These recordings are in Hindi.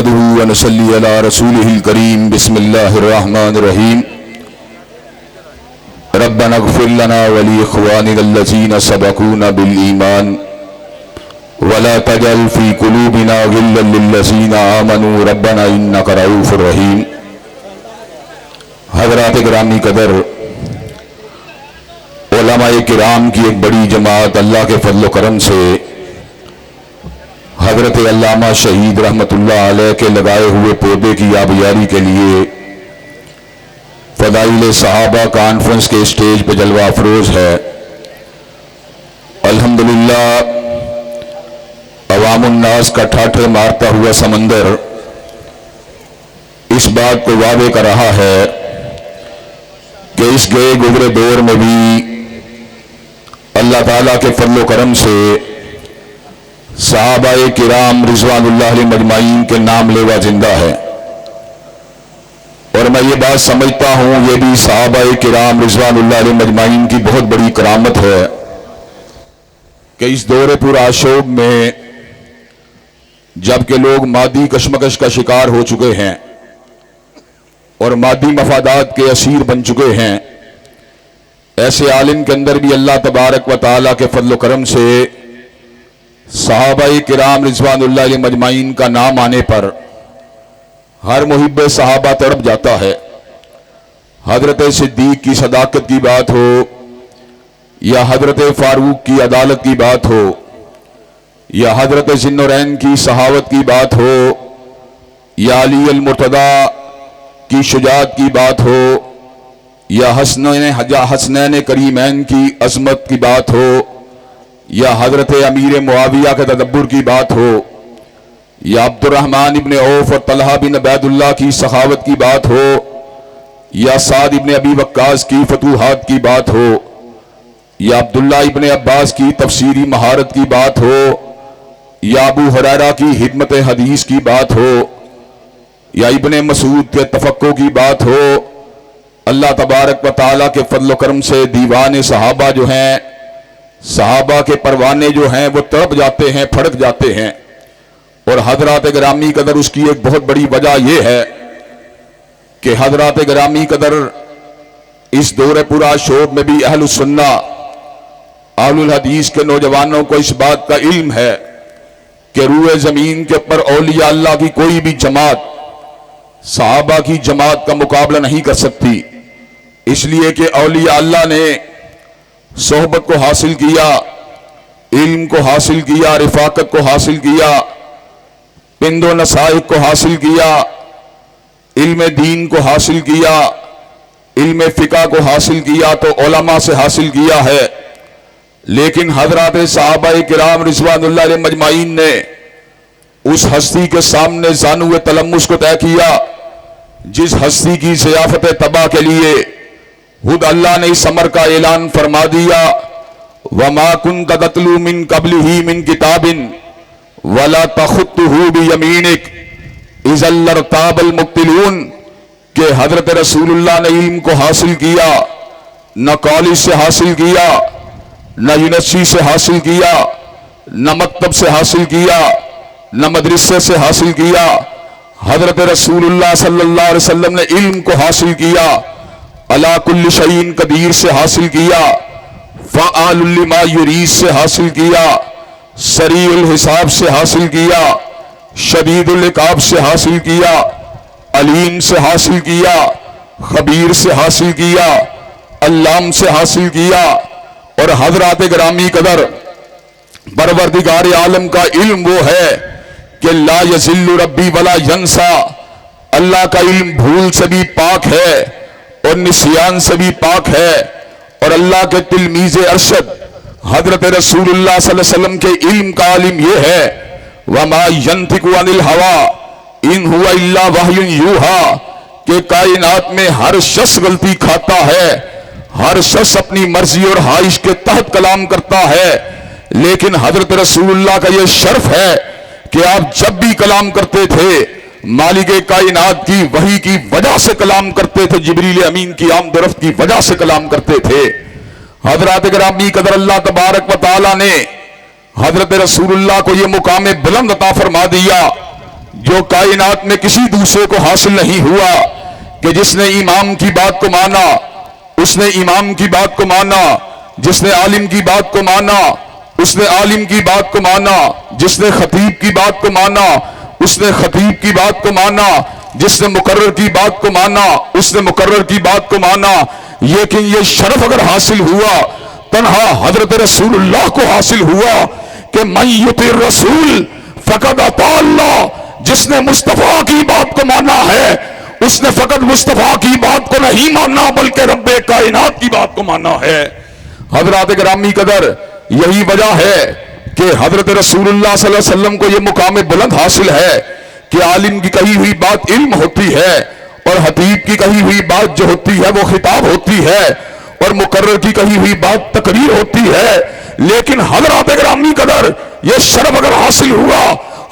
नहमदुहु व नसल्ली अला रसूलिहिल करीम बिस्मिल्लाहिर रहमानिर रहीम रब्बना इग़फिर लना व ली इख़्वानिल्लज़ीना सबक़ूना बिल ईमान वला तजअल फ़ी क़ुलूबिना ग़िल्लन लिल्लज़ीना आमनू रब्बना इन्नका रऊफ़ुर रहीम। हज़रात गिरामी कदर, उलमाए किराम की एक बड़ी जमात अल्लाह के फज़ल व करम से हज़रत अल्लामा शहीद रहमतुल्लाह अलैह के लगाए हुए पौधे की आबियारी के लिए फ़दाइल सहाबा कॉन्फ्रेंस के स्टेज पर जलवा अफरोज है। अल्हम्दुलिल्लाह, अवामुन्नास का ठाठे मारता हुआ समंदर इस बात को वादे कर रहा है कि इस गए गुजरे दौर में भी अल्लाह ताला के फज़ल व करम से सहाबाए किराम रिज़वानुल्लाह अलैहिम अजमाइन के नाम लेवा जिंदा है। और मैं ये बात समझता हूं, ये भी सहाबाए किराम रिज़वानुल्लाह अलैहिम अजमाइन की बहुत बड़ी करामत है कि इस दौरे पूरा आशोब में जबकि लोग मादी कशमकश का शिकार हो चुके हैं और मादी मफादात के असीर बन चुके हैं, ऐसे आलिम के अंदर भी अल्लाह तबारक व तआला के फज़ल व करम से सहाबाए किराम रिज़वानुल्लाह अलैहिम अजमाइन का नाम आने पर हर मुहिब्बे सहाबा तड़प जाता है। हजरत सिद्दीक की सदाकत की बात हो या हजरत फारूक की अदालत की बात हो या हजरत ज़िन्नुरैन की सहावत की बात हो या अली अल मुर्तदा की शुजाअत की बात हो या हसनैन करीमैन की अज़मत की बात हो या हजरत अमीर मुआविया के तदब्बुर की बात हो या अब्दुर्रहमान इब्ने औफ और तलहा बिन उबैदुल्लाह की सखावत की बात हो या साद इब्ने अबी वक्कास की फतूहात की बात हो या अब्दुल्ला इब्ने अब्बास की तफसीरी महारत की बात हो या अबू हुरैरा की हिदमत हदीस की बात हो या इब्ने मसूद के तफक्को की बात हो, अल्लाह तबारक व तआला के फज़ल व करम से दीवाने सहाबा जो हैं, सहाबा के परवाने जो हैं वो तड़प जाते हैं, फड़क जाते हैं। और हजरात गिरामी कदर, उसकी एक बहुत बड़ी वजह यह है कि हजरात गिरामी कदर इस दौरे पूरा शोब में भी अहलुस सुन्ना अहलुल हदीस के नौजवानों को इस बात का इल्म है कि रूए जमीन के ऊपर औलिया अल्लाह की कोई भी जमात सहाबा की जमात का मुकाबला नहीं कर सकती, इसलिए कि औलिया अल्लाह ने सोहबत को हासिल किया, इल्म को हासिल किया, रिफाकत को हासिल किया, पिंदो नसाइक को हासिल किया, इल्म दीन को हासिल किया, इल्म फिका को हासिल किया तो उलमा से हासिल किया है। लेकिन हजरात सहाबाए किराम रिज़वानुल्लाह अलैहिम अजमाइन ने उस हस्ती के सामने ज़ानुए तलम्मुस को तय किया जिस हस्ती की ज़ियाफ़त तबा के लिए खुद अल्लाह ने इस अमर का ऐलान फरमा दिया, वमा कुन्त ततलू मिन क़ब्लिही मिन किताबिन वला तख़ुत्तुहू बियमीनिक इज़ल लरताबल मुब्तिलून, के हजरत रसूलुल्लाह ने इल्म को हासिल किया, न कॉलेज से हासिल किया, न यूनिवर्सिटी से हासिल किया, न मकतब से हासिल किया, न मदरसे से हासिल किया। हजरत रसूलुल्लाह सल्लल्लाहु अलैहि वसल्लम ने इल्म को हासिल किया, अला कुल्ली शैइन कदीर से हासिल किया, फ़आलुल लिमा युरीद से हासिल किया, सरीउल हिसाब से हासिल किया, शदीदुल इक़ाब से हासिल किया, अलीम से हासिल किया, खबीर से हासिल किया, अल्लाम से हासिल किया। और हजरात गिरामी कदर, परवरदिगार आलम का इल्म वो है कि ला यज़िल्लु रब्बी वला यंसा, अल्लाह का इल्म भूल से भी पाक है और निस्यान से भी पाक है। और अल्लाह के तिलमीज़े अरशद हजरत रसूलुल्लाह सल्लल्लाहु अलैहि वसल्लम के इल्म का आलिम यह है, वमा यंतिकु अनिल हवा इन हुवा इल्ला वहयुन यूहा, के कायनात में हर शख्स गलती खाता है, हर शख्स अपनी मर्जी और ख्वाहिश के तहत कलाम करता है, लेकिन हजरत रसूलुल्लाह का यह शर्फ है कि आप जब भी कलाम करते थे मालिक कायनात की वही की वजह से कलाम करते थे, जिब्रील अमीन की आमदरफ्त की वजह से कलाम करते थे। हजरत गिरामी कदर अल्लाह तबारक व तआला ने हजरत रसूलुल्लाह को यह मुकाम बुलंद अता फरमा दिया जो कायनात में किसी दूसरे को हासिल नहीं हुआ कि जिसने इमाम की बात को माना, उसने इमाम की बात को माना, जिसने आलिम की बात को माना, उसने आलिम की बात को माना, जिसने खतीब की बात को माना, उसने खतीब की बात को माना, जिसने मुकर्रर की बात को माना, उसने मुकर्रर की बात को माना। लेकिन ये शरफ अगर हासिल हुआ तन्हा हजरत रसूलुल्लाह को हासिल हुआ कि मन युतिर रसूल फकद अता अल्लाह। जिसने मुस्तफा की बात को माना है उसने फकत मुस्तफा की बात को नहीं माना बल्कि रब्बे कायनात की बात को माना है। हजरात गिरामी कदर, यही वजह है कि हजरत रसूलुल्लाह सल्लल्लाहु अलैहि वसल्लम को यह मुकाम बुलंद हासिल है कि आलिम की कही हुई बात इल्म होती है और हतीब की कही हुई बात जो होती है वो खिताब होती है और मुकर्रर की कही हुई बात तकरीर होती है। लेकिन हजरात गिरामी कदर, यह शर्फ अगर हासिल हुआ,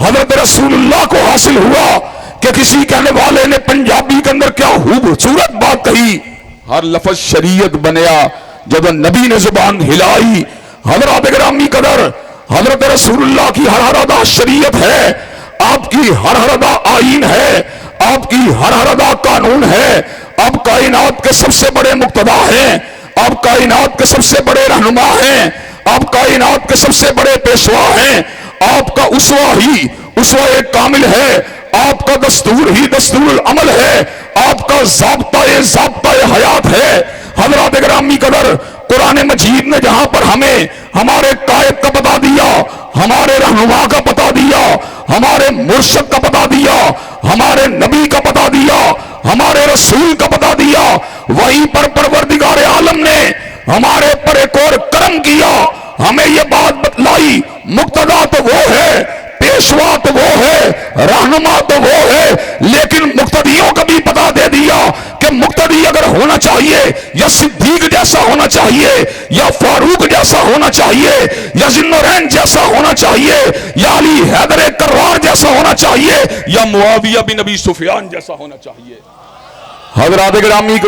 हजरत रसूलुल्लाह को हासिल हुआ कि किसी कहने वाले ने पंजाबी के अंदर क्या खूबसूरत बात कही, हर लफ्ज शरीयत बनया जब नबी ने जुबान हिलाई। हजरत गिरामी कदर, हजरत रसूलुल्लाह की हर अदा शरीयत है, आपकी हर अदा आईन है, आपकी हर अदा कानून है। आप कायनात के सबसे बड़े मुक्तदा हैं, आप कायनात के सबसे बड़े रहनुमा हैं, आप कायनात के सबसे बड़े पेशवा हैं। आपका उसवा ही उसवा एक कामिल है, आपका दस्तूर ही दस्तूर अमल है, आपका ज़ाब्ता हयात है। हज़रात गिरामी कदर, कुरान मजीद ने जहां पर हमें हमारे कायद का बता दिया, हमारे रहनुमा का बता दिया, हमारे मुर्शद का बता दिया, हमारे नबी का बता दिया, हमारे रसूल का बता दिया, वहीं पर परवरदिगार आलम ने हमारे पर एक और करम किया, हमें यह बात बतलाई मुक्तदा तो वो है, पेशवा तो वो है, रहनुमा तो वो है, लेकिन मुक्तदियों का भी पता दे दिया कि मुक्तदी अगर होना चाहिए या सिद्दीक जैसा होना चाहिए या फारूक जैसा होना चाहिए या जिन्नोरैन जैसा होना चाहिए या अली हैदर कर्रार जैसा होना चाहिए या मुआविया बिन अबी सुफियान जैसा होना चाहिए। हज़रात गिरामी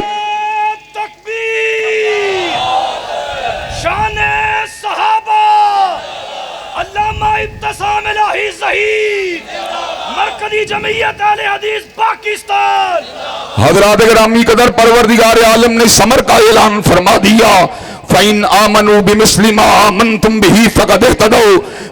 शाने सहाबा अल्लामा इब्तिसाम इलाही ज़हीद मरकज़ी जमीयत अहले हदीस पाकिस्तान। हज़रात गिरामी कदर, परवरदिगार आलम ने समर का ऐलान फरमा दिया, फ़इन आमनू बिमिस्लि मा आमनतुम बिही फ़क़द इह्तदौ।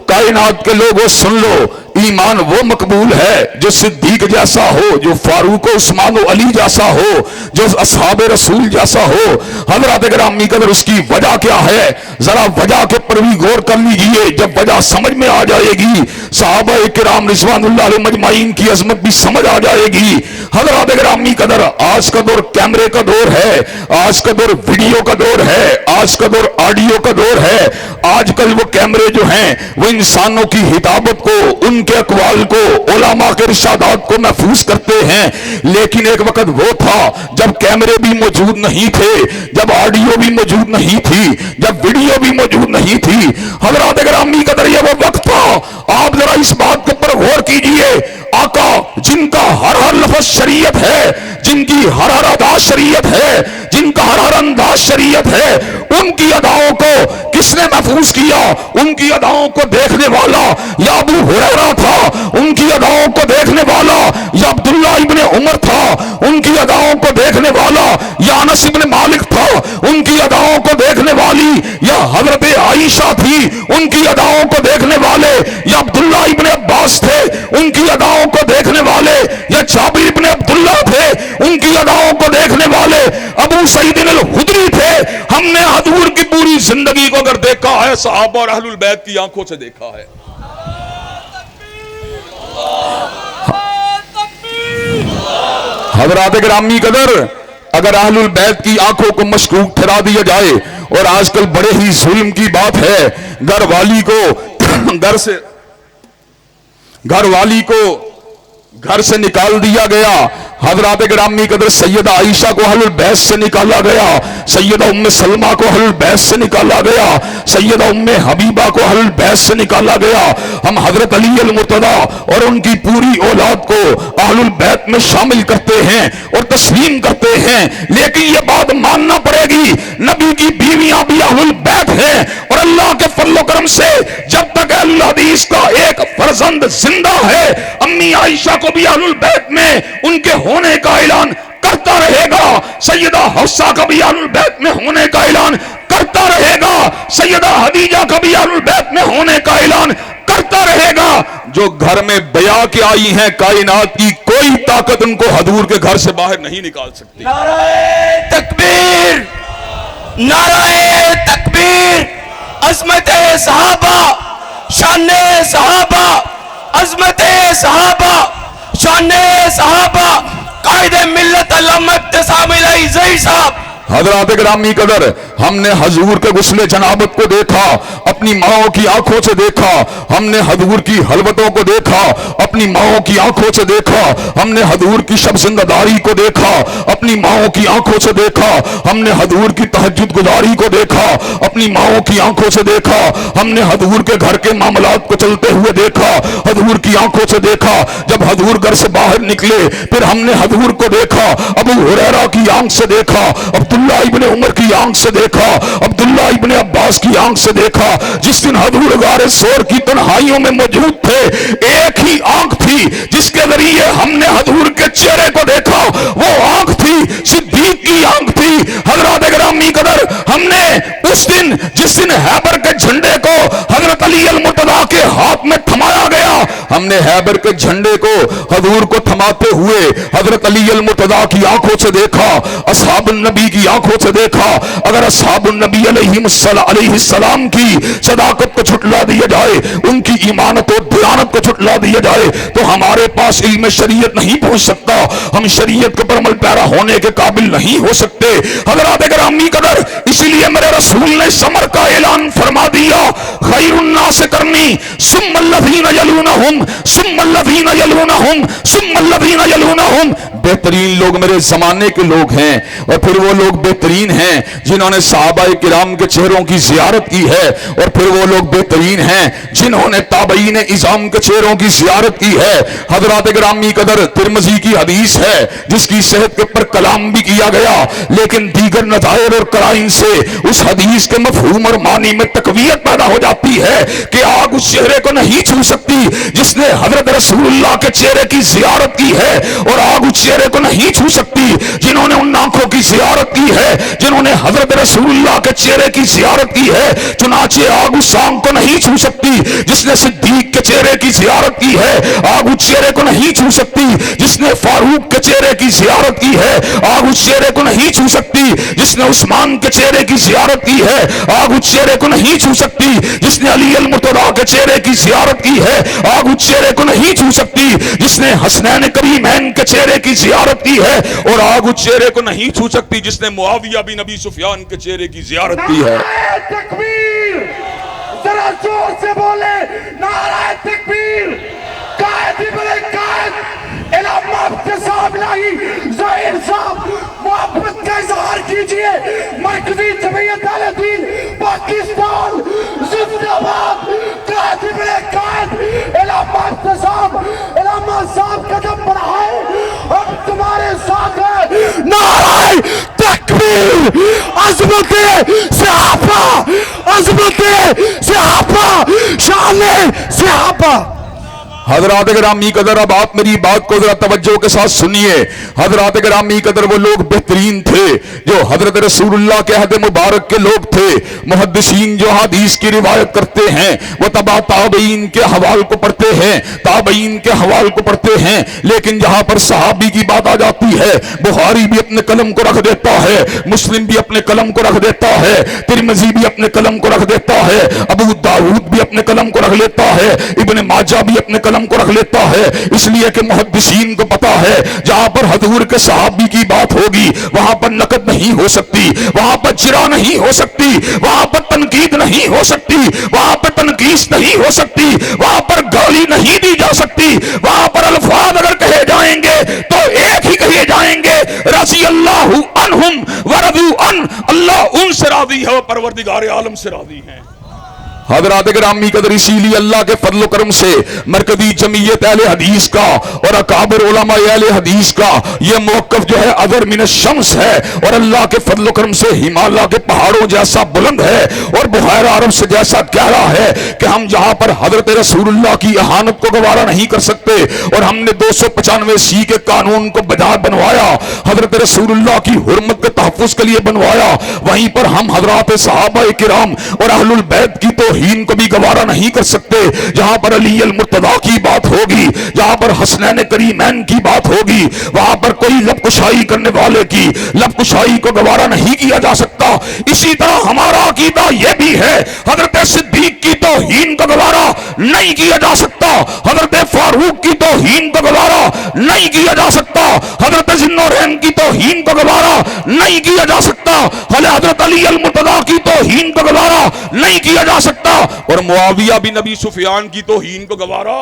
कायनात के लोगों सुन लो, ईमान वो मकबूल है जो सिद्दीक जैसा हो, जो फारूक उस्मान अली जैसा हो, जो असहाबे रसूल जैसा हो। हज़रात गिरामी कदर, उसकी वजह क्या है, जरा वजह के पर भी गौर कर लीजिए। जब वजह समझ में आ जाएगी, सहाबा किराम रिज़वानुल्लाह अलैहिम अजमाइन की अजमत भी समझ आ जाएगी। हज़रात गिरामी कदर, आज का दौर कैमरे का दौर है, आज का दौर वीडियो का दौर है, आज का दौर ऑडियो का दौर है। आजकल वो कैमरे जो हैं वो इंसानों की हिताबत को, उनके अकवाल को, उलमा के इरशादात को महफूज करते हैं। लेकिन एक वक्त वो था जब कैमरे भी मौजूद नहीं थे, जब ऑडियो भी मौजूद नहीं थी, जब वीडियो भी मौजूद नहीं थी। हज़रात गिरामी कदर, ये वो वक्त था। आप जरा इस बात के ऊपर गौर कीजिए, आका जिनका हर लफ्ज शरीयत है, जिनकी हर अदा शरीयत है, जिनका हर अंदाज शरीयत है, उनकी अदाओं को किसने महफूज किया? उनकी अदाओं को देखने वाला या अबू हुरैरा था, उनकी अदाओं को देखने वाला या अब्दुल्ला इब्ने उमर था, उनकी अदाओं को देखने वाला या अनस इब्ने मालिक था, उनकी अदाओं को देखने वाली या हजरत आयशा थी, उनकी अदाओं को देखने वाले या अब्दुल्ला इब्ने अब्बास थे, उनकी अदाओं को देखने वाले या जाबिर इब्ने अब्दुल्ला थे, उनकी अदाओं को देखने वाले अबू सईद अल-खुदरी थे। हमने हजूर की पूरी जिंदगी को अगर देखा है, सहाबा और अहलुल बैत की आंखों से देखा है। हज़रात गिरामी कदर, अगर अहलुल बैत की आंखों को मशकूक ठहरा दिया जाए, और आजकल बड़े ही जुल्म की बात है, घर वाली को घर से निकाल दिया गया। हज़रात गिरामी कदर, सैयदा आयशा को अहलुल बैत से निकाला गया, सैयदा उम्मे सलमा को अहलुल बैत से निकाला गया, सैयदा उम्मे हबीबा को अहलुल बैत से निकाला गया। हम हजरत अली अल मुर्तदा और उनकी पूरी औलाद को अहलुल बैत में शामिल करते हैं और तस्लीम करते हैं। लेकिन यह बात मानना पड़ेगी, नबी की बीवियां भी अहलुल बैत हैं, और अल्लाह के फजल करम से जब तक अहलुल हदीस हदीस का एक फर्जंद जिंदा है। अम्मी आयशा को भी अहलुल बैत में उनके होने का ऐलान करता रहेगा। सैयदा हफ्सा का भी अहलुल बैत में होने का ऐलान करता रहेगा। सैयदा हदीजा का भी अहलुल बैत में होने का ऐलान करता रहेगा। जो घर में बया के आई हैं, कायनात की कोई ताकत उनको हजूर के घर से बाहर नहीं निकाल सकती। नाराए तकबीर, नाराए तकबीर। अज़मत सहाबा, शान सहाबा, अज़मत सहाबा, शान सहाबा। कायदे मिल्लत अल्लामा इब्तिसाम इलाही ज़ही साहब। हज़रात गिरामी कदर, हमने हजूर के गुस्ले जनाबत को देखा, अपनी माओ की आंखों से देखा। हमने हजूर की हलवतों को देखा, अपनी माओ की आंखों से देखा। हमने हजूर की शब जिंदादारी को देखा, अपनी माओ की आंखों से देखा। हमने हजूर की तहज्जुद गुजारी को देखा, अपनी माओ की आंखों से देखा। हमने हजूर के घर के मामलात को चलते हुए देखा, हजूर की आंखों से देखा। जब हजूर घर से बाहर निकले, फिर हमने हजूर को देखा, अबू हुरैरा की आंख से देखा, अब्दुल्ला इब्ने उमर की आंख से देखा, अब्दुल्ला इब्ने अब्बास की आंख से देखा। जिस दिन हजूर गारे सोर की तन्हाइयों में मौजूद थे, एक ही आंख थी जिसके जरिए हमने हजूर के चेहरे को देखा। वो आंख थी सिद्दीक की आंख थी। हजरत गिरामी कदर, हमने उस दिन जिस दिन हैबर के झंडे को हजरत अली अल मुर्तजा के हाथ में थमाया गया, हमने हैबर के झंडे को हजूर को थमाते हुए हजरत अली अल मुर्तजा की आंखों से देखा, असहाबुन नबी की आंखों से देखा। अगर असहाबुन नबी अलैहिस्सलाम की सदाकत को छुटला दिया जाए, उनकी ईमानत और दियानत को छुटला दिया जाए, तो हमारे पास इल्म शरीयत नहीं पहुंच सकता। हम शरीयत के पर अमल पैरा होने के काबिल नहीं हो सकते। हज़रात गिरामी कदर, इसीलिए मेरे रसूल ने समर का ऐलान फरमा दिया, खैरुन्नास करनी सुम्मल्लज़ीना यलूनहुम सुम्मल्लज़ीना यलूनहुम सुम्मल्लज़ीना यलूनहुम। बेहतरीन लोग मेरे जमाने के लोग हैं, और फिर वो लोग बेहतरीन हैं जिन्होंने सहाबाए किराम के चेहरों की जियारत की है, और फिर वो लोग बेहतरीन हैं जिन्होंने ताबईन इज़ाम के चेहरों की जियारत की है। हज़रात गिरामी कदर, तिरमिज़ी की हदीस है जिसकी सेहत के ऊपर कलाम भी किया गया, लेकिन दीगर नज़ायर और कराइन से उस हदीस के मफ़हूम और मानी में तक़वियत पैदा हो जाती है कि आग उस चेहरे को नहीं छू सकती जिसने हज़रत रसूलुल्लाह के चेहरे की जियारत की है, और आग उस चेहरे को नहीं छू सकती जिन्होंने उन आंखों की जियारत की है, जिन्होंने हजरत रसूलुल्लाह के चेहरे की जियारत की है। चुनाचे आग उस आंख को नहीं छू सकती जिसने सिद्दीक के चेहरे की जियारत की है, आग उस चेहरे को नहीं छू सकती जिसने फारूक के चेहरे की जियारत की है, आग उस चेहरे को नहीं छू सकती जिसने उस्मान के चेहरे की जियारत की है, आग उस चेहरे को नहीं छू सकती जिसने अली अल मुर्तज़ा के चेहरे की जियारत की है, आग उस चेहरे को नहीं छू सकती जिसने हसनैन करीमैन के चेहरे की जियारत की है, और आग उस चेहरे को नहीं छू सकती जिसने मुआविया बिन अबी सुफियान के चेहरे की जियारत की है। तकबीर, जरा जोर से बोले नाराए तकबीर। कायद इब्ने कायद इलामा इब्तिसाम इलाही ज़हीर साहब, मोहब्बत का इजहार कीजिए। मरकजी जमीयत अहले दीन पाकिस्तान जिंदाबाद। कायद इब्ने कायद इलामा इब्तिसाम, इलामा साहब कदम बढ़ाए, हम तुम्हारे साथ हैं। नाराए तकबीर। अज़मते सहाबा, अज़मते सहाबा, शाने सहाबा। हजरात गिरामी कदर, अब आप मेरी बात को जरा तवज्जो के साथ सुनिए। हजरात गिरामी कदर, वो लोग बेहतरीन थे जो हजरत रसूलुल्लाह के अहद मुबारक के लोग थे। मुहद्दिसीन जो हदीस की रिवायत करते हैं वो तबा ताबईन के हवाल को पढ़ते हैं, ताबईन के हवाल को पढ़ते हैं, लेकिन जहां पर सहाबी की बात आ जाती है, बुखारी भी अपने कलम को रख देता है, मुस्लिम भी अपने कलम को रख देता है, तिरमिज़ी भी अपने कलम को रख देता है, अबू दाऊद भी अपने कलम को रख लेता है, इब्ने माजा भी अपने कलम को रख लेता है। इसलिए कि मुहद्दिसीन को पता है जहां पर हजूर के सहाबी की बात होगी वहां पर नकद नहीं हो सकती, वहां पर जिरा नहीं हो सकती, वहां पर तनकीद नहीं हो सकती, वहां पर तनकीस नहीं हो सकती, वहां पर गाली नहीं दी जा सकती। वहां पर अल्फाज अगर कहे जाएंगे तो एक ही कहे जाएंगे, रज़ी अल्लाहु अन्हुम व रज़ू अन। अल्लाह उनसे राजी है, परवरदिगार आलम से राजी है। हज़रात गिरामी कदर, इसीलिए अल्लाह के फजल करम से मरकजी जमीयत अहले हदीस का और अकाबर उलमा अहले हदीस का ये मौक़िफ़ जो है अदर मिन शम्स है, और अल्लाह के फजल करम से हिमालय के पहाड़ों जैसा बुलंद है और बुहैरा अरब से जैसा गहरा है कि हम जहां पर हजरत रसूलुल्लाह की इहानत को गवारा नहीं कर सकते, और हमने 295 सी के कानून को बजा बनवाया, हजरत रसूलुल्लाह की हुर्मत के तहफ़्फ़ुज़ के लिए बनवाया, वहीं पर हम हजरात सहाबा किराम और अहलुल बैत की तौहीन को भी गवारा नहीं कर सकते। जहां पर अली अल मुर्तज़ा की बात होगी, जहां पर हसनैन करीमैन की बात होगी, वहां पर कोई लबकुशाई करने वाले की लबकुशाई को गवारा नहीं किया जा सकता। इसी तरह हमारा अकीदा यह भी है, हजरत सिद्दीक की तौहीन को गवारा नहीं किया जा सकता, हजरत फारूक की तौहीन को गवारा नहीं किया जा सकता, हजरत ज़ुन्नूरैन की तौहीन को गवारा नहीं किया जा सकता, हजरत अली अल मुर्तज़ा की तौहीन को गवारा नहीं किया जा सकता, और मुआविया बिन अबी सुफियान की तौहीन को गवारा।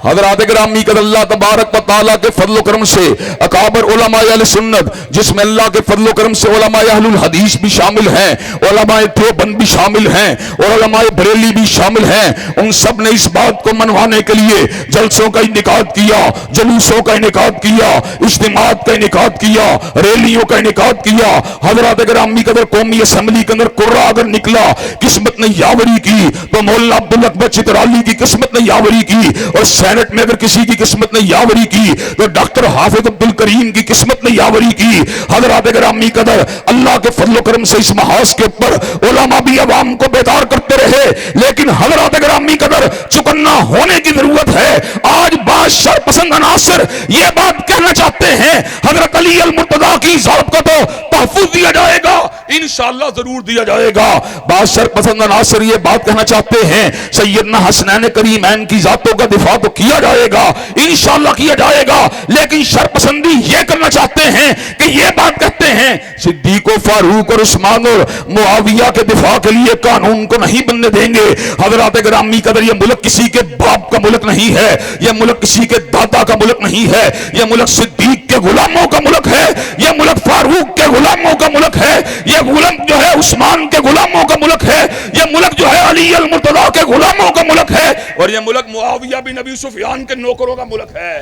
हज़रात गिरामी कद अल्लाह तबारक व तआला के फजल करम से अकाबर उलमा अहले सुन्नत, जिसमें अल्लाह के फजल करम से उलमा अहलुल हदीस भी शामिल हैं, उलमा देवबंद भी शामिल हैं और उलमा बरेली भी शामिल हैं, उन सब ने इस बात को मनवाने के लिए जलसों का इनेकाद किया, जुलूसों का इनेकाद किया, इज्तिमात का इनेकाद किया, रैलियों का इनेकाद किया। हज़रात गिरामी कदर कौमी असम्बली के अंदर कुर्रा अगर निकला, किस्मत ने यावरी की तो मौलाना अब्दुल अकबर चित्राली की किस्मत ने यावरी की, और सेनेट में अगर किसी की किस्मत ने यावरी की तो डॉक्टर हाफिज अब्दुल करीम की किस्मत ने यावरी की। हज़रात गिरामी कदर, अल्लाह के फजल करम से इस महाज के ऊपर उलमा भी अवाम को बेदार करते रहे, लेकिन हज़रात गिरामी कदर चुकन्ना होने की जरूरत है। आज बादशाह पसंद अनासर ये बात कहना चाहते हैं, हजरत अली अल मुर्तज़ा की ज़ात को तो तहफ़्फ़ुज़ दिया जाएगा, इंशाअल्लाह जरूर दिया जाएगा। बादशाह पसंद अनासर ये बात कहना चाहते हैं, सैयदना हसनैन करीमैन की ज़ातों का दिफा तो किया जाएगा, इंशाअल्लाह किया जाएगा, लेकिन शरपसंदी ये करना चाहते हैं कि ये बात कहते हैं सिद्दीक फारूक और उस्मान और मुआविया के दिफा के लिए कानून को नहीं बनने देंगे। हज़रात गिरामी कदर, ये मुल्क किसी के बाप का मुल्क नहीं है, ये मुल्क किसी के दादा का मुल्क नहीं है, ये मुल्क सिद्दीक के गुलामों का मुल्क है, ये मुल्क फारूक के गुलामों का मुल्क है, ये मुल्क जो है उस्मान के गुलामों का मुल्क है, ये मुल्क जो है अली अल मुर्तज़ा के गुलामों का मुल्क है, और ये मुल्क मुआविया बिन अबी सुफियान के नौकरों का मुल्क है।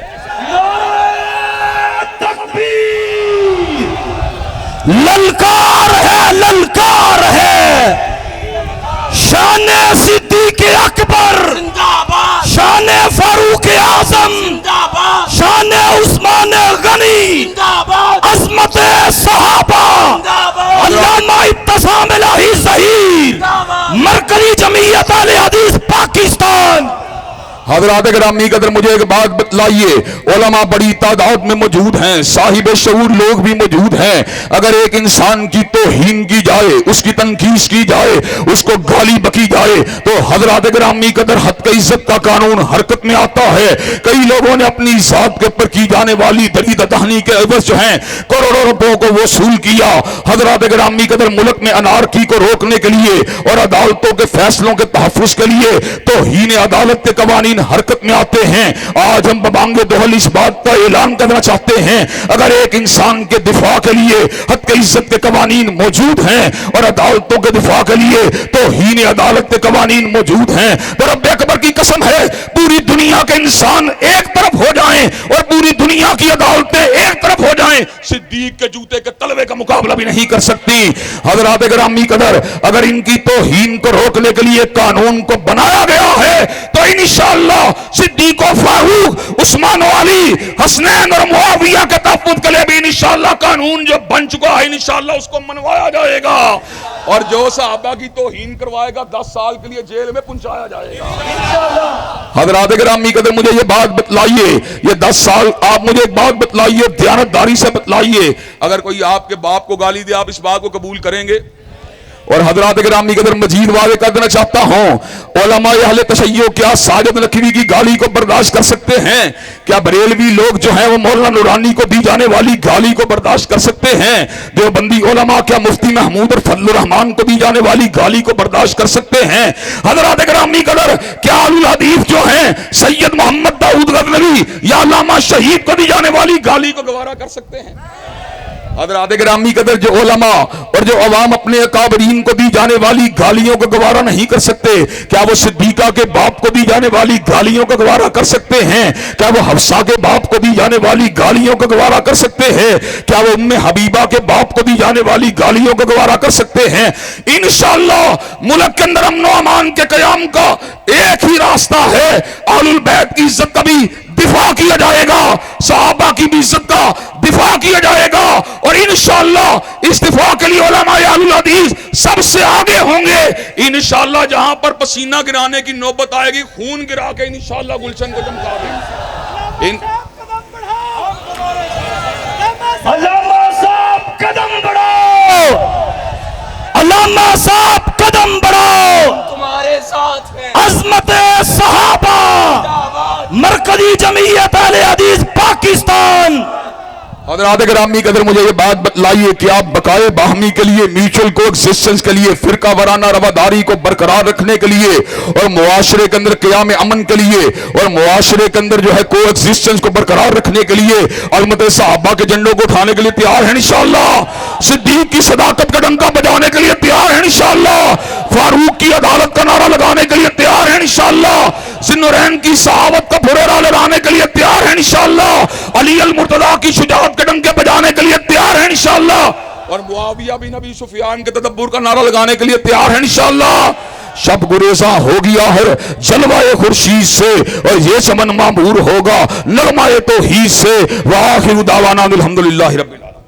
ललकार है, ललकार है, शान सिद्दीक अकबर जिंदाबाद, शान फारूक आजम जिंदाबाद, शान उस्मान गनी जिंदाबाद, अज़मत सहाबा जिंदाबाद, अल्लामा इब्तिसाम इलाही ज़हीर, मरकजी जमीयत अहले हदीस पाकिस्तान। हज़रात गिरामी कदर, मुझे एक बात बतलाइए, उलमा बड़ी तादाद में मौजूद हैं, साहिब शऊर लोग भी मौजूद हैं, अगर एक इंसान की तौहीन की जाए, उसकी तनकीस की जाए, उसको गाली बकी जाए, तो हज़रात गिरामी कदर हद के इज्जत का कानून हरकत में आता है। कई लोगों ने अपनी ज़ात के ऊपर की जाने वाली दरीद दहनी के एवज जो हैं करोड़ों रुपयों को वसूल किया। हज़रात गिरामी कदर, मुल्क में अनारकी को रोकने के लिए और अदालतों के फैसलों के तहफ़्फ़ुज़ के लिए तौहीन अदालत के कवानीन हरकत में आते हैं। आज हम बबांगे दोहल इस बात का ऐलान करना चाहते हैं, अगर एक इंसान के दिफा के लिए हद के इज्जत के कवानीन मौजूद हैं और अदालतों के दिफा के लिए तौहीन अदालत के कवानीन मौजूद हैं, तो रब अकबर की कसम है पूरी दुनिया के इंसान एक तरफ हो जाएं और पूरी दुनिया की अदालतें एक तरफ हो जाएं, सिद्दीक के जूते के तलवे का मुकाबला भी नहीं कर सकती। हज़रात गिरामी कदर, अगर इनकी तौहीन को रोकने के लिए कानून को बनाया गया है तो इंशाअल्लाह सिद्दीक फारूक, उस्मान अली, हसनैन और मुआविया के तहफ़्फ़ुज़ के लिए भी इंशाअल्लाह कानून जो बन चुका है इंशाअल्लाह उसको मनवाया जाएगा, और जो सहाबा की तौहीन करवाएगा 10 साल के लिए जेल में पहुंचाया जाएगा। हज़रात गिरामी कदर, मुझे ये बात बतलाइए, ये 10 साल आप मुझे एक बात बतलाइए, दयानतदारी से बतलाइए, अगर कोई आपके बाप को गाली दे, आप इस बात को कबूल करेंगे? और हज़रात गिरामी कदर, मजीद वादे कर देना चाहता हूं, उलमा अहले तशय्यो क्या साजिद नकवी की गाली को बर्दाश्त कर सकते हैं? क्या बरेलवी लोग जो हैं वो मौलाना नूरानी को दी जाने वाली गाली को बर्दाश्त कर सकते हैं? देवबंदी उलमा क्या मुफ्ती महमूद और फजलुर रहमान को दी जाने वाली गाली को बर्दाश्त कर सकते हैं? हज़रात गिरामी कदर, क्या अहलुल हदीस जो हैं सैयद मोहम्मद दाऊद गज़नवी या अल्लामा शहीद को दी जाने वाली गाली को गवारा कर सकते हैं? हज़रात गिरामी कदर जो उलमा और जो अवाम अपने अकाबरीन को दी जाने वाली गालियों को गवारा नहीं कर सकते, क्या वो सिद्दीका के बाप को दी जाने वाली गालियों को गवारा कर सकते हैं? क्या वो हफ्सा के बाप को दी जाने वाली गालियों को गवारा कर सकते हैं? क्या वो उम्मे हबीबा के बाप को दी जाने वाली गालियों को गवारा कर सकते हैं? इंशाअल्लाह मुल्क के अंदर अमन व अमान के कयाम का एक ही रास्ता है, अहलुल बैत की इज्जत का भी दिफा किया जाएगा, सहाबा की भी इज्जत का दिफा किया जाएगा, और इंशाअल्लाह इस दिफा के लिए उलमाए अहलुल हदीस सबसे आगे होंगे। इंशाअल्लाह जहां पर पसीना गिराने की नौबत आएगी, खून गिरा के इंशाअल्लाह गुलशन को चमका देंगे। अल्लामा साहब कदम बढ़ाओ, अल्लामा साहब कदम बढ़ाओ, तुम्हारे साथ है। अज़मत सहाबा, मरकजी जमीयत अहले हदीस पाकिस्तान। हज़रात गिरामी कदर मुझे ये बात बतलाइए कि आप बकाए बाहमी के लिए, म्यूचुअल कोएग्जिस्टेंस के लिए, फिरका वराना रवादारी को बरकरार रखने के लिए, और मुआशरे के अंदर क़याम अमन के लिए, और मुआशरे के अंदर जो है कोएग्जिस्टेंस को बरकरार रखने के लिए अज़मत सहाबा के झंडों को उठाने के लिए तैयार है इंशाअल्लाह। सिद्दीक की सदाकत का डंका बजाने के लिए तैयार है इंशाअल्लाह। फारूक की अदालत का नारा लगाने के लिए तैयार है इंशाअल्लाह। ज़िन्नुरैन की सहावत का फुरेरा लगाने के लिए तैयार है इंशाअल्लाह। अली अल मुर्तज़ा की शुजाअत के डंके बजाने के लिए तैयार है इंशाअल्लाह। और मुआविया बिन अबी सुफियान के तदब्बुर का नारा लगाने के लिए तैयार है इंशाअल्लाह। शब गुरेज़ा होगी आहर जलवाए खुर्शीद से, और ये चमन मामूर होगा नगमाए तौहीद से। व आखिरु दावाना अल्हम्दुलिल्लाहि रब्बिल आलमीन।